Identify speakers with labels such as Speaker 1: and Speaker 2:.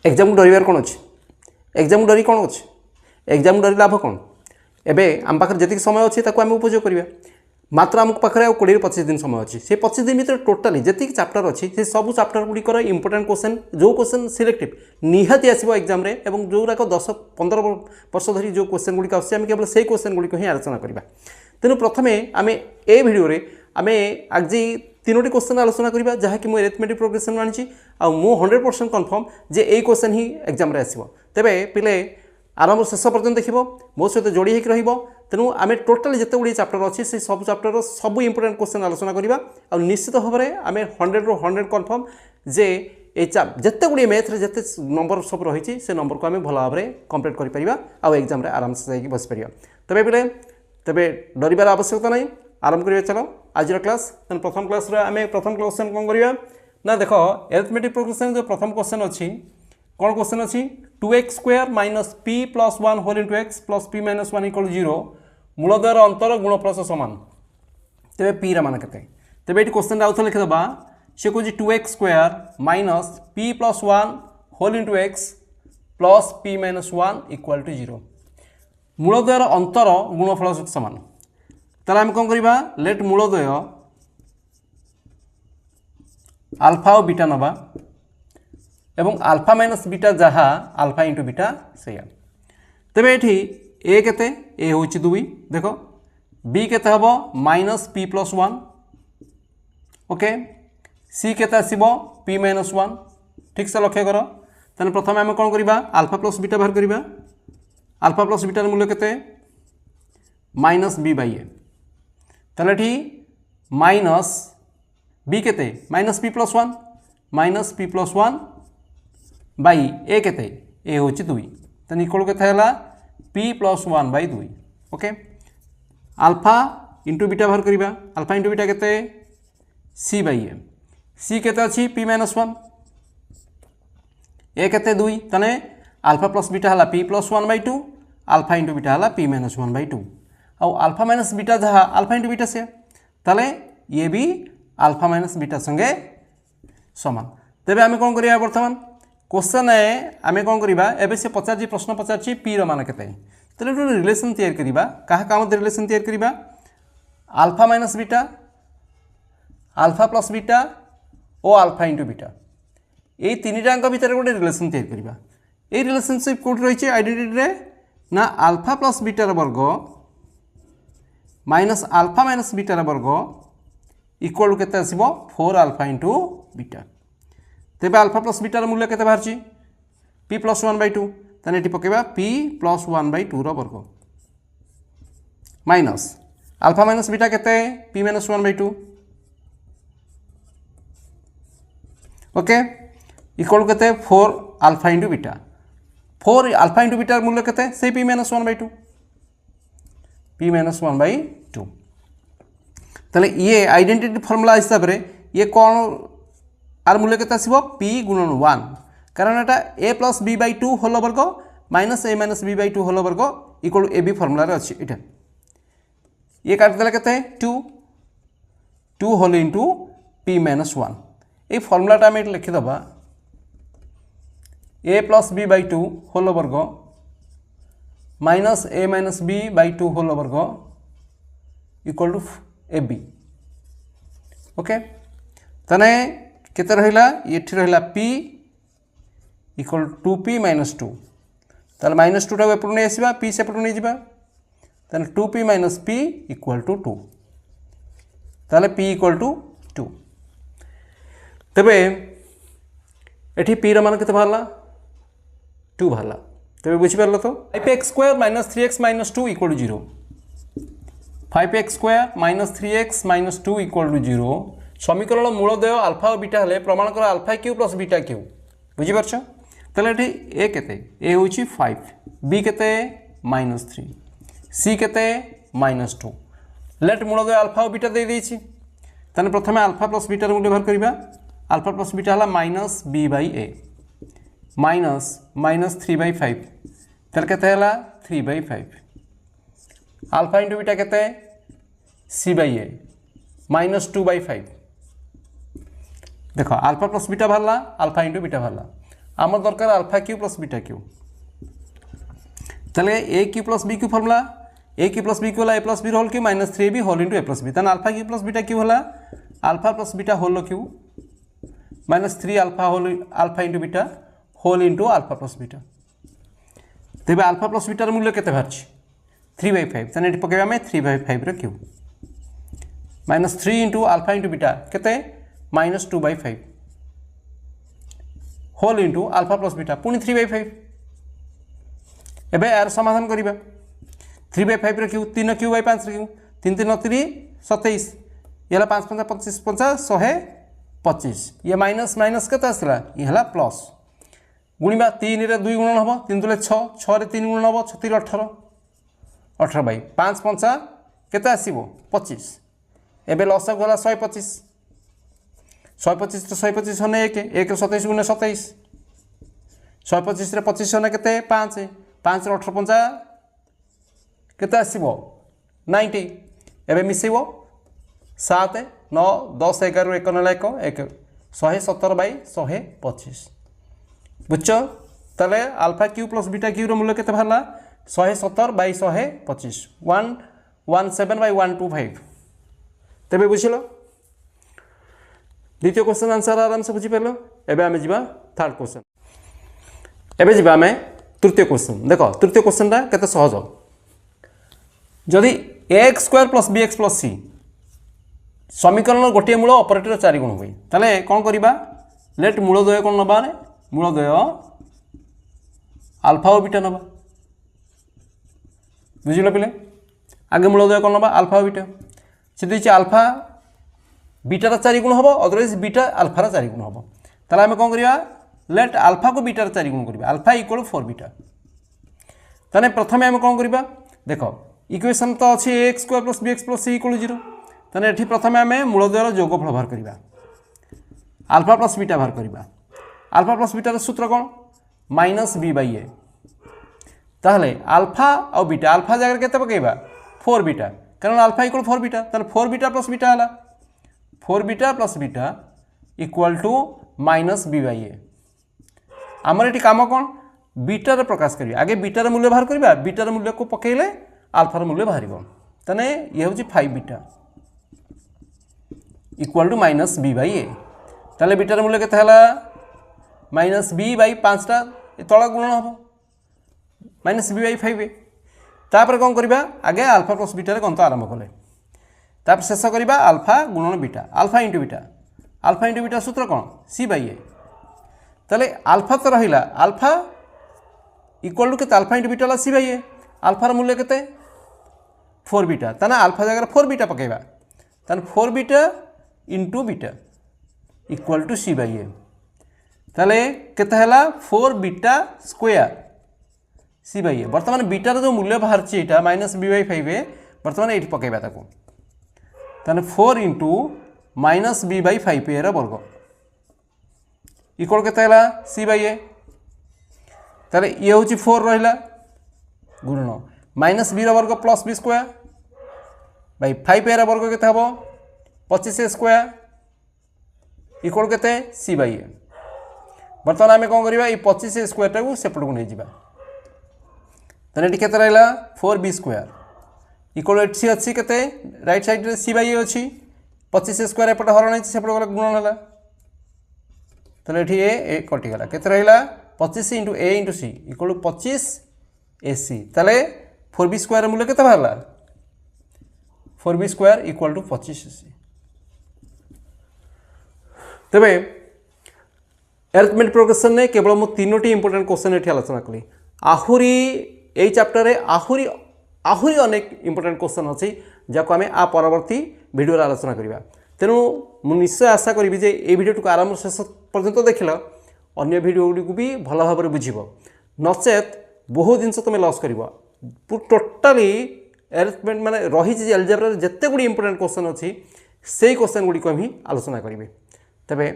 Speaker 1: exam डर कौन अच्छे एग्जाम डरी कौन अच्छे एग्जाम डरी लाभ कौन एवं आम पाखे जी समय अच्छे आम उपयोग करवा मात्र आम पाखे 20-25 दिन समय अच्छे से 25 दिन भर टोटाली जी चैप्टर अच्छी से सब चैप्टर गुड़िकर इंपोर्टेंट क्वेश्चन जो क्वेश्चन सिलेक्टिव निहाती आसो एग्जाम जो गुड़ाक 10-15 वर्ष धरी जो क्वेश्चन गुड़िक आम केवल से क्वेश्चन गुड़िक ही आलोचना करवा तेणु प्रथमे आम ए भिडियो आम आज 3टी क्वेश्चन आलोचना करवा जहाँकि मुझे अरिथमेटिक प्रोग्रेशन आनी आ मु 100% कन्फर्म जे यही क्वेश्चन ही एग्जाम आसो तेरे पिले आरंभ शेष पर्यटन देख मो सहित जोड़ी होकर तेणु आम टोटाली जिते गुड़ी चैप्टर अच्छी से सब चैप्टर सब इंपोर्टेंट क्वेश्चन आलोचना करवा और निश्चित भाव में आम 100 कन्फर्म जे जिते गुड़ी मैथ जिते नंबर सब रही से नंबर को आम भल भाव में कंप्लीट कर एग्जाम आराम से बस पार तेरे पिले तेरे डर आवश्यकता नहीं आरंभ करिए चलो आज क्लास प्रथम क्लास आम प्रथम क्वेश्चन कौन करवा ना देख अरिथमेटिक प्रोग्रेशन जो प्रथम क्वेश्चन अच्छी कौन क्वेश्चन अच्छी 2x² minus p plus 1 whole into x plus p minus 1 equal 0 मूलद्वयर अंतर गुणफल समान तेरे p मान के तेरे ये क्वेश्चन आउे लिखिदेबा से कौन 2x² minus p plus 1 whole into x plus p minus 1 equal to 0 मूलद्वयर अंतर गुणफल समान ताला आम कौन करवा लेट मूलद्वय आल्फा और बीटा नवा एवं आल्फा माइनस बीटा जहाँ आल्फा इंटू बीटा से तेरे ये ए केते ए हूँ 2 देख बी केते हम माइनस पी प्लस 1 ओके सी केते आसो पी माइनस 1 ठीक से लक्ष्य कर तेना प्रथम आम कौन करवा आल्फा प्लस बीटा बाहर करवा आल्फा प्लस बीटार मूल्य केते माइनस बी बाई ए ताले माइनस बी केते minus P plus 1 minus P plus 1 by A केते ए हूँ 2 तेन इक्वल के P plus 1 by 2 okay alpha into beta बाहर करवा आल्फा इंटू बीटा केते सी बाई ए सी केते अच्छी पी माइनस 1 ए केते 2 तेने आल्फा प्लस बीटा है P plus 1 by 2 alpha into beta है पी माइनस 1 बाई 2 आउ आल्फा माइनस बीटा जहाँ आल्फा इंटू बीटा से ताले ये भी आल्फा माइनस बीटा संगे समान तेरे आम कौन करिया बर्तमान क्वेश्चन आम कौन करवा एवं से पचार प्रश्न पचार पी मान के रिलेसन तैयार करवा क्या काम रिलेसन तैयार करवा alpha minus beta alpha plus beta और आल्फा इंटू बीटा ये 3टाक भितर गोटे रिलेसन तैयार करवा ये रिलेशनशिप कौट रही है आइडेंटिटी ना आल्फा प्लस बीटार वर्ग माइनस आल्फा माइनस बीटार वर्ग इक्वल के 4 आल्फा इंटू बीटा तेरे आल्फा प्लस बीटार मूल्य के बाहर पी प्लस 1 बाई 2 तेने ये पकेबा पी प्लस 1 बाई 2 वर्ग माइनस आल्फा माइनस बीटा के P minus 1 by 2 okay equal के 4 alpha into beta 4 alpha into बीटार मूल्य के से P minus 1 by 2 P minus 1 by 2 ताले ये आइडेंटिटी फर्मूला हिसाब से ये कौन आर मूल्य के पी गुणन 1 कारण एटा A plus B by 2 whole वर्ग minus A minus B by 2 whole वर्ग इक्वल ए बी फर्मूलार अच्छी इटा ये काटिदेले के 2 होल इंटू पी माइनस 1 ये फर्मूलाटा आम लिखिदेबा A plus B by 2 whole वर्ग minus A minus B by 2 whole वर्ग equal to A B okay तने केते रहिला ये रहिला p इक्वल 2p माइनस 2 ताले माइनस 2 टाक एपट नहीं आसवा p से एपट नहीं जावा ताले 2p minus p equal to 2 ताले p इक्वल टू 2 तेबे एठी p मान केते बाहरला 2 बाहरला तेबे बुझि पारलो तो 5x² minus 3x minus 2 equal to 0 5x² minus 3x minus 2 equal to 0 समीकरण मूलद्वय आल्फा और बीटा हेले प्रमाण कर alpha cube plus beta cube बुझीपार ताले ए केते ए हूँ 5 बी केते माइनस 3 सी केते माइनस 2 लेट मूलद्वय आल्फा और बीटा दे देछि ताने प्रथमे आल्फा प्लस बीटार मूल्य बाहर करबा आल्फा प्लस बीटा हला minus B by A minus minus 3 by 5 ताले केते हला 3 बाई 5 आल्फा इंटू बीटा केते C by A minus 2 by 5 देख आल्फा प्लस बीटा बाहरला आल्फा इंटू बीटा बाहरला आमर दरकार alpha cube plus beta cube ताले A cube plus B cube formula A cube plus B cube A plus B whole cube minus 3b whole into A plus B ताने alpha cube plus beta cube होला alpha plus beta whole cube minus 3 alpha into beta whole into alpha plus beta तेज alpha plus बीटार मूल्य केते बाहर 3/5 ताने पकड़ आम 3/5 cube minus 3 into alpha into beta केते minus 2/5 whole into alpha plus beta पुणी 3/5 एबे यार समाधान करिबा 3/5 क्यू 3 क्यू बाई 5 क्यू 3 3 3 27 ये 5 5 25 50 125 ये माइनस माइनस केते आसला ये हला प्लस गुणिबा 3 रे 2 गुणन हबो 3 दुले 6 6 रे 3 गुणन हबो 6 18 18 बाई 5 5 केते आसीबो 25 एबे लस गला 125 125 तो 125 होने 1 1 27 गुणे 27 125 रे 25 होने केते 5 5 रे 18 50 केते आसीबो 90 एबे मिसेबो 7 9 10 11 1 नेला 1 1 170 बाई 125 बुझछ तले alpha cube plus beta cube रो मूल्य केते बाहरला 170 बाई 125 117 बाई 125 तेबे बुझिलो द्वितीय क्वेश्चन आंसर आराम से बुझी पारो एबे आमे जिबा थर्ड क्वेश्चन एबे जिबा आमे तृतीय क्वेश्चन देखो तृतीय क्वेश्चन ता केते सहज जदि X square plus B X plus C समीकरण गोटे मूल ऑपरेटर 4 गुण हुए ताले कौन करिबा लेट मूलद्वय कौन नबा रे मूलद्वय अल्फा और बीटा नबा बुझिलो पिले आगे मूलद्वय कौन नबा अल्फा और बीटा से दैछि अल्फा बीटार 4 गुण हम अदरवाइज बीटा अल्फार 4 गुण हम ताले आमे कौन करिबा लेट अल्फा को बीटार 4 गुण करिबा अल्फा इक्वल 4 बीटा ताने प्रथमे आमे कौन करिबा देखो इक्वेशन तो अच्छी X square plus B X plus C equal 0 ताने एठी प्रथमे आमे मूलद्वयर जोगफल बाहर करिबा अल्फा प्लस बीटा बाहर करिबा अल्फा प्लस बीटार सूत्र कौन माइनस बी बाई ए ताहले अल्फा और बीटा अल्फा जगह केते पकेबा 4 बीटा कारण अल्फा इक्वल 4 बीटा ताने 4 बीटा प्लस बीटा हला 4 beta plus beta equal to minus B by A आमर एटी काम कौन बीटार प्रकाश करिया आगे बीटार मूल्य बाहर करिबा बीटार मूल्य को पकेइले अल्फार मूल्य बाहर ताने ये हूँ 5 beta equal to minus B by A ताले बीटार मूल्य केते हला माइनस बी बाई 5टा तला गुणन हम माइनस बी बाई 5 तापर कौन करिबा आगे अल्फा प्लस बीटार गंत आरंभ कले तापर शेष करिबा अल्फा गुणन बीटा अल्फा इंटू बीटा सूत्र कौन सी बाई ए ताले अल्फा तो रहिला अल्फा इक्वल टू केते alpha into beta C by A अल्फार मूल्य केते 4 बीटा ताना अल्फा जगह 4 बीटा पकेबा तान 4 beta into beta equal to C by A ताले केते हला 4 beta square C by A वर्तमान बीटार जो मूल्य बाहर एटा माइनस बी बाई 5 ए वर्तमान एठी पकेबा ताको ताने 4 इंटू माइनस बी बाई 5 ए वर्ग इक्वल केते हला सी बाई ए ताले ये होची 4 रहिला गुणन माइनस बी वर्ग प्लस बी स्क्वायर बाई 5 ए वर्ग केते हबो 25 स्क्वायर इक्वल केते सी बाई ए बर्तमान आमे कोन करिबा ई 25 स्क्वायर टाकू सेपट को नै जिबा तने एटी केते रहला 4b स्क्वायर इक्वल एटी अछि केते राइट साइड रे सी बाई ए अछि 25 स्क्वायर एपट हरण अछि सेपट गला गुणन हला तने एटी ए कटि गला केते रहला 25 into A into C equal 25 AC ताले 4b स्क्वायर मूल्य केते बाहरला 4b square equal to 25 AC तबे अरिथमेटिक प्रोग्रेशन ने केवल मु तीनोटी इंपोर्टेंट क्वेश्चन एठी आलोचना कली आहुरी एई चैप्टर रे आहुरी अनेक इंपोर्टेंट क्वेश्चन अछि जाको आमे आ परवर्ती वीडियो रे आलोचना करिबा तेनु मु निश्चय आशा करिबि जे ए वीडियो को आरंभ शेष पर्यंत देखिलो अन्य वीडियो को भी भल भाव में बुझिबो नचेत बहुत जिनस तुम लॉस कर टोटाली अरेंजमेंट माने रही अलजेब्रा जिते गुड़ी इंपोर्टेंट क्वेश्चन अच्छी से क्वेश्चन गुड़ी को ही आलोचना करेंगे तेरे